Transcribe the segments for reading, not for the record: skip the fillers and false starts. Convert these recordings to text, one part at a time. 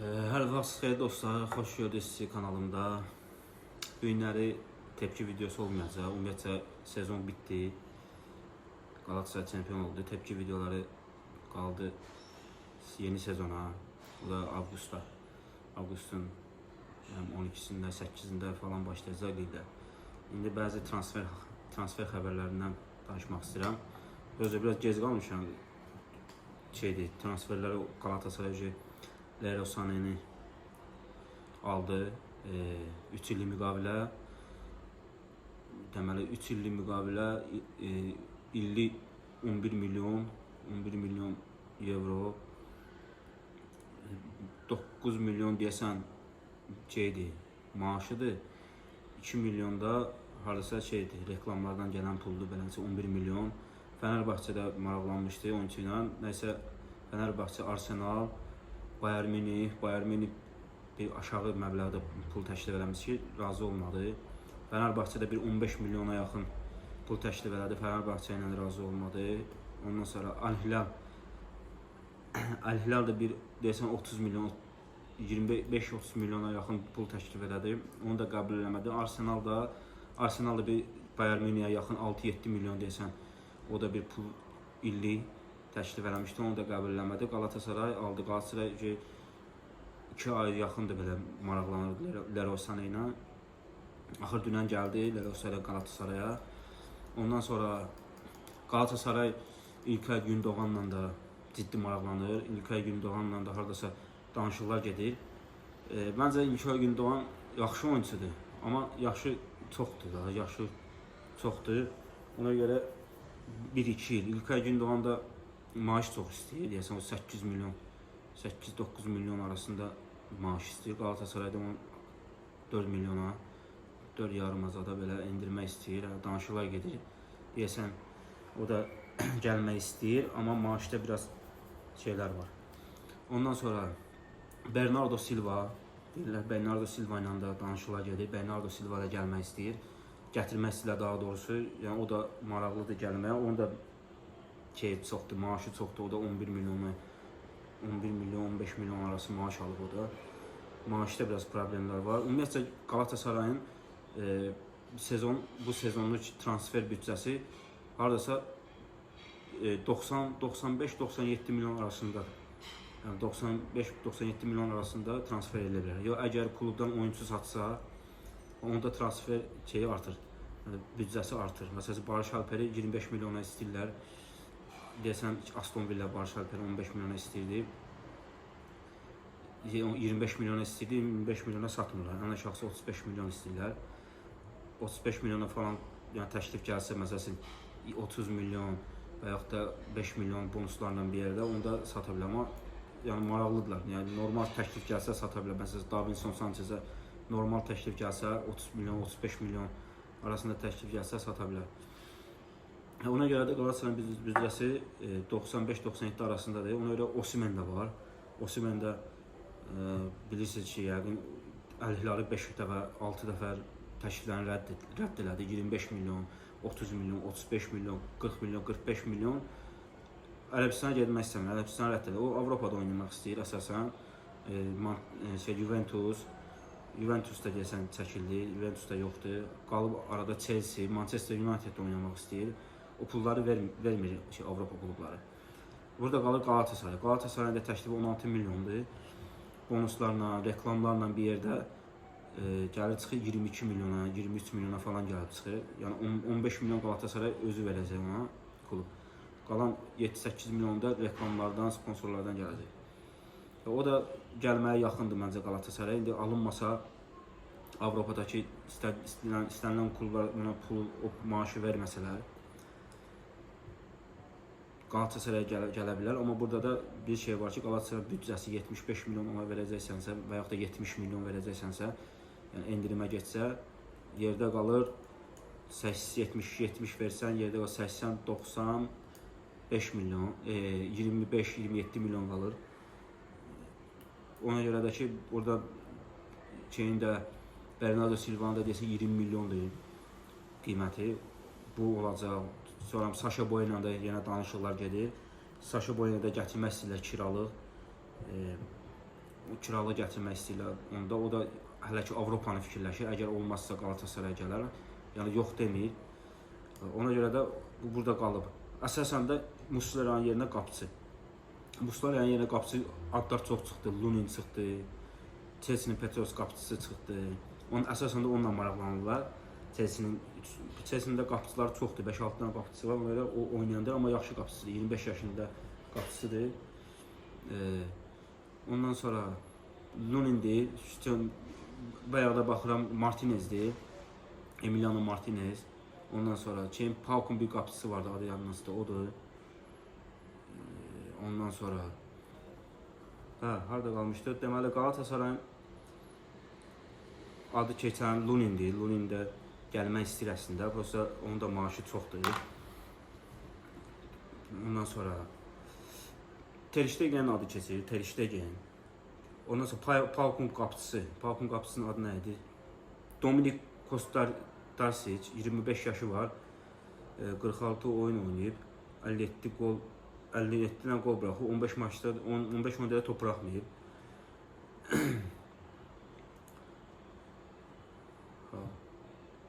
Hər vaxt xeyir dostlar, xoş gördük sizi kanalımda. Bu günləri tepki videosu olmayacaq. Ümumiyyətlə sezon bitdi. Galatasaray çempion oldu. Tepki videoları qaldı yeni sezona. O da avqustda. Avqustun 12-sində, 8-də falan başlayacaq liqdə. İndi bəzi transfer xəbərlərindən danışmaq istəyirəm. Özü biraz gec qalmışam. Transferləri Galatasaray Leroy Saneni aldı 3 illik müqavilə. Deməli 3 illik müqavilə illik 11 milyon euro, 9 milyon deyəsən maaşıdır. 2 milyon da hardasa reklamlardan gələn puldur, beləncə 11 milyon. Fenerbahçe'də maraqlanmışdı oyunçu ilə. Nəysə Fenerbahçe, Arsenal, Bayern Münih bir aşağı məbləğdə pul təklif eləmiş ki, razı olmadı. Fenerbahçe'də bir 15 milyona yaxın pul təklif elədi. Fenerbahçe ilə razı olmadı. Ondan sonra Al Hilal da bir deyəsən 30 milyon, 25-30 milyona yaxın pul təklif elədi. Onu da qəbul eləmədi. Arsenal da bir Bayern Münihə yaxın 6-7 milyon deyəsən, o da bir pul illik təklif eləmişdi, onu da qəbul eləmədi. Galatasaray aldı. Galatasaray 2 ay yaxındır belə maraqlanırdı Leroy Sané ilə. Axır dünən gəldi Leroy Sané Galatasaraya. Ondan sonra Galatasaray İlkay Gündoğanla da ciddi maraqlanır. İlkay Gündoğanla da hardasa danışıqlar gedir. Məncə İlkay Gündoğan yaxşı oyuncudur, amma yaşı çoxdur. Ona görə 1-2 il. İlkay Gündoğan da maaş çox istəyir. Deyəsən o 8-9 milyon arasında maaş istəyir. Galatasarayda onu 4 milyona, 4,5 azada belə endirmək istəyir. Danışıqlar gedir. Deyəsən o da gəlmək istəyir, amma maaşda biraz şeylər var. Ondan sonra Bernardo Silva ilə da danışıqlar gedir. Bernardo Silva da gəlmək istəyir. Gətirmək istəyirlər daha doğrusu. Yəni o da maraqlıdır gəlməyə. Onu da çoxdur, maaşı çoxdur. O da 11 milyon, 15 milyon arası maaş alıb o da. Maaşda biraz problemlər var. Ümumiyyətlə Galatasarayın bu sezonluq transfer büdcəsi hardasa 95-97 milyon arasında. Yəni 95-97 milyon arasında transfer edirlər. Ya əgər klubdan oyuncu satsa, onda transfer artır. Yəni büdcəsi artır. Məsələn Barış Alperi 25 milyona istəyirlər. Deyəsən Aston Villa Barış Alperi 15 milyona istəyirdi. 25 milyona istəyirdi, 25 milyona satmırlar. Ən aşağısı 35 milyon istəyirlər. 35 milyona falan yəni təklif gəlsə, məsələn 30 milyon və yaxud da 5 milyon bonuslarla bir yerdə, onda sata bilər. Amma yəni maraqlıdırlar. Yəni normal təklif gəlsə sata bilər. Məsələn Davinson Sanchezə normal təklif gəlsə 30 milyon, 35 milyon arasında təklif gəlsə sata bilər. Ona görə də Galatasarayın büdcəsi 95-97 arasındadır. Ona görə Osimhen də var. Osimhen də bilirsiniz ki, yəqin Al Hilalı 5 dəfə, 6 dəfə təkliflərini rədd elədi. 25 milyon, 30 milyon, 35 milyon, 40 milyon, 45 milyon. Ərəbistana getmək istəmir. Ərəbistana rədd elədi. O Avropada oynamaq istəyir əsasən. Juventus da deyəsən çəkildi. Juventus da yoxdur. Qalıb arada Chelsea, Manchester United oynamaq istəyir. O pulları vermir Avropa klubları. Burada qalır Galatasaray. Galatasarayın da təklifi 16 milyondur. Bonuslarla, reklamlarla bir yerdə gəlir çıxır 22 milyona, 23 milyona falan gəlib çıxır. Yəni 15 milyon Galatasaray özü verəcək ona klub. Qalan 7-8 milyon da reklamlardan, sponsorlardan gələcək. O da gəlməyə yaxındır məncə Galatasaray. İndi alınmasa Avropadakı istənilən klublar ona maaşı verməsələr Galatasaray gələ bilər. Amma burada da bir şey var ki, Galatasaray büdcəsi 75 milyon ona verəcəksənsə və yaxud da 70 milyon verəcəksənsə, yəni endirimə getsə, yerdə qalır 70 versən, yerdə qalır 80-95 milyon, 25-27 milyon qalır. Ona görə də ki, burada Bernardo Silva'nın da deyəsə 20 milyondur qiyməti. Bu olacaq. Sonra Saşa Boy ilə də yenə danışıqlar gedir. Saşa Boy ilə də gətirmək istəyirlər kiralıq. kiralı gətirmək istəyirlər. Onda o da hələ ki Avropanı fikirləşir. Əgər olmazsa Galatasaray gələr. Yəni yox demir. Ona görə də bu burada qalıb. Əsasən də Muslera'nın yerinə qapıçı. Muslera'nın yerinə qapıçı adlar çox çıxdı. Lunin çıxdı. Chelsea'nin Petros qapıçısı çıxdı. Onun əsasən də onunla maraqlanırlar. Chelsea'nin də qapıçıları çoxdur. 5-6 dənə qapıçısı var. Ona görə o oynayandır, amma yaxşı qapıçıdır. 25 yaşında qapıçıdır. Ondan sonra Lunin'dir. Bayağı da baxıram Martinez'dir. Emiliano Martinez. Ondan sonra Pauk'un bir qapıçısı vardı, adı yadımda, odur. Ondan sonra harda qalmışdı? Deməli Galatasarayın adı keçən Lunin'dir. Lunin də gəlmək istəyir əslində. Prosta onun da maaşı çoxdur. Ondan sonra Ter Stegen'in adı keçir. Ter Stegen. Ondan sonra Pauk'un qapıçısı. Pauk'un qapıçısının adı nə idi? Dominik Kostarsic, 25 yaşı var. 46 oyun oynayıb. 57 gol, 57 dənə gol buraxıb. 15 maçda 15 oyunda top buraxmayıb.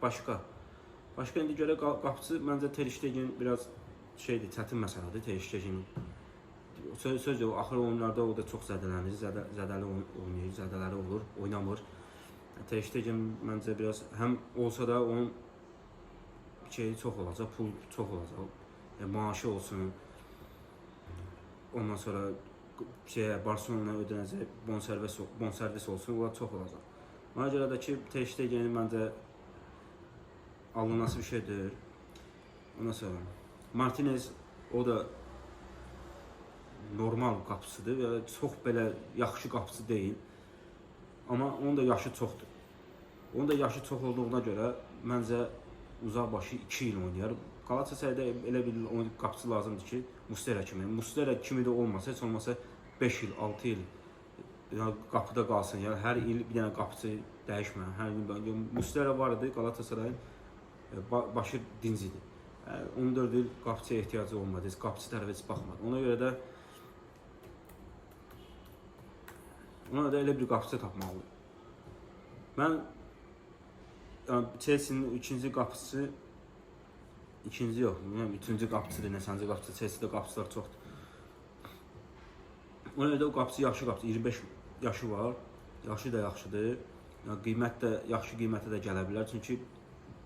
Başqa indi görə qapıçı məncə Ter Stegen biraz şeydir, çətin məsələdir Ter Stegen. Söz yox, axır oyunlarda o da çox zədələnir, zədəli oynayır, zədələri olur, oynamır. Ter Stegen məncə biraz həm olsa da onun şeyi çox olacaq, pul çox olacaq. Maaşı olsun. Ondan sonra Barcelona ödənəcək bonservis olsun, onlar çox olacaq. Ona görə də ki, Ter Stegen'in məncə alınması bir şeydir. Ondan sonra Martinez, o da normal qapıçıdır və çox belə yaxşı qapıçı deyil. Amma onun da yaşı çoxdur. Onun da yaşı çox olduğuna görə məncə uzaqbaşı 2 il oynayar. Galatasarayda elə bir qapıçı lazımdır ki, Muslera kimi. Muslera kimi də olmasa, heç olmasa 5 il, 6 il qapıda qalsın. Yəni hər il bir dənə qapıçı dəyişmə. Hər il Muslera var idi, Galatasarayın başı dincidir. 14 il qapıçıya ehtiyacı olmadı. Qapıçı tərəfə heç baxmadı. Ona görə də elə bir qapıçı tapmalıdır. Mən Chelsea'nin ikinci qapıçısı, ikinci yox, üçüncü qapıçıdır, neçənci qapıçı, Chelsea'də qapıçılar çoxdur. Ona görə də o qapıçı yaxşı qapıçı, 25 yaşı var, yaşı da yaxşıdır. Yəni qiymət də, yaxşı qiymətə də gələ bilər, çünki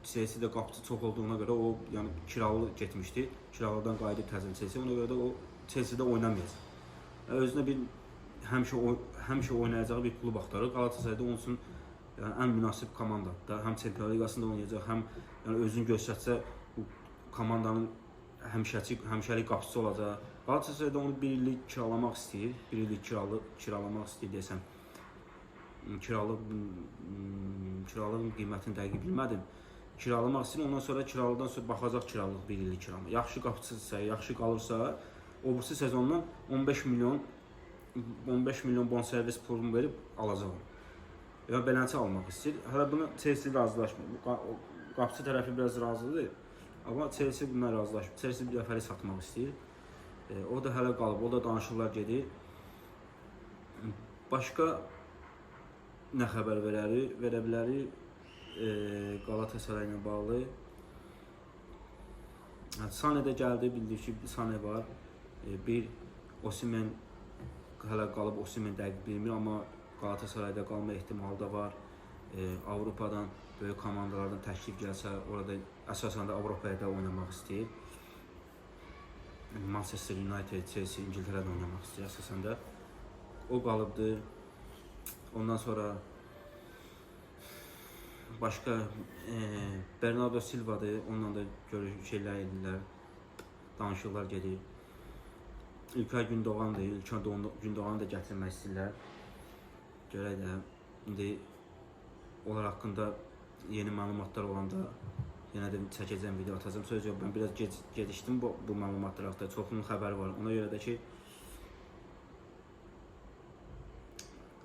Chelsea'də qapıçı çox olduğuna görə o yəni kiralı getmişdi, kiralardan qayıdıb təzədən Chelsea, ona görə də o Chelsea'də oynamayacaq. Özünə bir həmişə oynayacağı bir klub axtarır. Galatasarayda onun üçün yəni ən münasib komandadır. Həm Çempionlar Liqasında oynayacaq, həm yəni özünü göstərsə bu komandanın həmişəlik qapıçısı olacaq. Galatasarayda onu bir illik kiralamaq istəyir, bir illik kiralamaq istəyir desəm. Kiralığın qiymətini dəqiq bilmədim. Kiralamaq istəyir, ondan sonra kiralıdan sonra baxacaq kiralıq bir illik kiralama. Yaxşı qapıçıdırsa, yaxşı qalırsa, o birisi sezondan 15 milyon bonservis pulunu verib alacaq onu. Yəni beləncə almaq istəyir. Hələ bunu Chelsea razılaşmır. Qapıçı tərəfi biraz razıdır. Amma Chelsea bundan razılaşmır. Chelsea bir dəfəli satmaq istəyir. O da hələ qalıb, o da danışıqlar gedir. Başqa nə xəbər verə bilərik Galatasaray ilə bağlı? Sane də gəldi, bildik ki, Sane var. Bir Osimhen hələ qalıb, Osimhen dəqiq bilmir, amma Galatasarayda qalma ehtimalı da var. Avropadan, böyük komandalardan təklif gəlsə, orada əsasən də Avropaya da oynamaq istəyir. Manchester United, Chelsea, İngiltərədə oynamaq istəyir əsasən də. O qalıbdır. Ondan sonra başqa Bernardo Silva'dır, onunla da şeylər edirlər, danışıqlar gedir. İlkay Gündoğan'dır, İlkay Gündoğan'ı da gətirmək istəyirlər. Görək də, indi onlar haqqında yeni məlumatlar olanda yenə də çəkəcəm, video atacağım. Söz yox, mən biraz gecikdim bu məlumatlar haqqında, çoxunun xəbəri var. Ona görə də ki,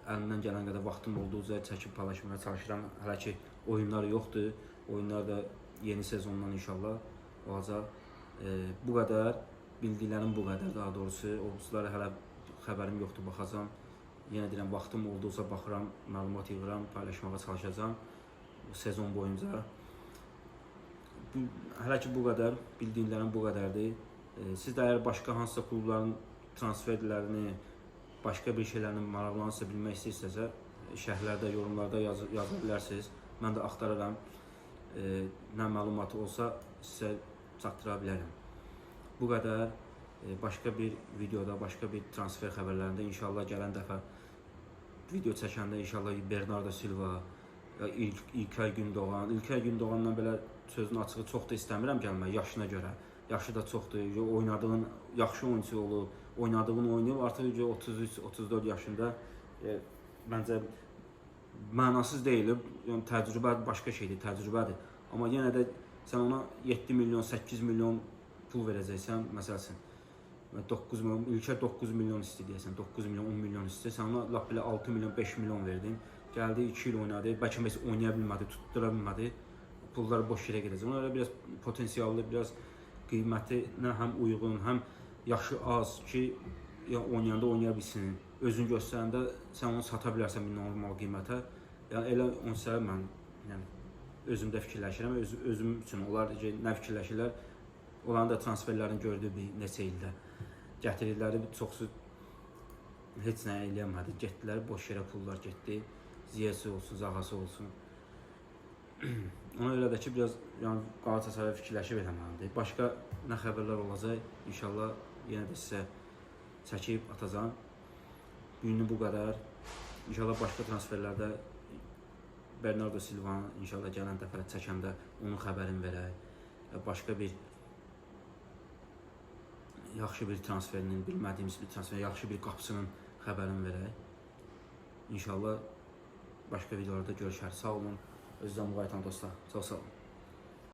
əlimdən gələn qədər vaxtım olduğu çəkib paylaşmaya çalışıram. Hələ ki oyunlar yoxdur. Oyunlar da yeni sezondan inşallah olacaq. Bu qədər, bildiklərim bu qədər daha doğrusu. Olduqları hələ xəbərim yoxdur, baxacağam. Yenə deyirəm, vaxtım olduqca baxıram, məlumat yığıram, paylaşmağa çalışacağam bu sezon boyunca. Hələ ki bu qədər, bildiyimlərim bu qədərdir. Siz də əgər başqa hansısa klubların transferlərini, başqa bir şeylərini maraqlanırsa, bilmək istəyirsinizsə, şərhlərdə, yorumlarda yaza bilərsiniz. Mən də axtararam. Nə məlumatı olsa sizə çatdıra bilərəm. Bu qədər. Başqa bir videoda, başqa bir transfer xəbərlərində inşallah gələn dəfə video çəkəndə inşallah Bernardo Silva, İlkay Gündoğan. İlkay Gündoğandan belə sözün açığı çox da istəmirəm gəlmək yaşına görə. Yaşı da çoxdur. Oynadığın yaxşı oyunçu olub, oynadığın oynayıb artıq 33-34 yaşında. Məncə mənasız deyil. Yəni təcrübə başqa şeydir, təcrübədir. Amma yenə də sən ona 7 milyon, 8 milyon pul verəcəksən, məsələn. 9 milyon, İlkay 9 milyon istəyir deyəsən, 9 milyon, 10 milyon istəyir. Sən ona lap belə 6 milyon, 5 milyon verdin. Gəldi 2 il oynadı, bəlkə heç oynaya bilmədi, tuttura bilmədi. Pullar boş yerə gedəcək. Ona görə biraz potensiallı, biraz qiymətinə həm uyğun, həm yaşı az ki, oynayanda oynaya bilsin. Özünü göstərəndə sən onu sata bilərsən bir normal qiymətə. Yəni elə onsa mən özümdə fikirləşirəm, özüm üçün onlar nə fikirləşirlər, onların da transferlərini gördük bir neçə ildə. Gətirdikləri çoxsu heç nə eləyəmədi. Getdilər, boş yerə pullar getdi. Ziyəsi olsun, Zahası olsun. Ona görə də ki, biraz Qalatasaray fikirləşib eləməlidir. Başqa nə xəbərlər olacaq, inşallah yenə də sizə çəkib atacağam. Günlük bu qədər. İnşallah başqa transferlərdə Bernardo Silva'nı inşallah gələn dəfə çəkəndə onun xəbərini verək. Başqa bir yaxşı bir transferinin, bilmədiyimiz bir transfer, yaxşı bir qapısının xəbərini verək. İnşallah başqa videolarda görüşər. Sağ olun. Özünüzə müğayət olun dostlar. Çox sağ olun.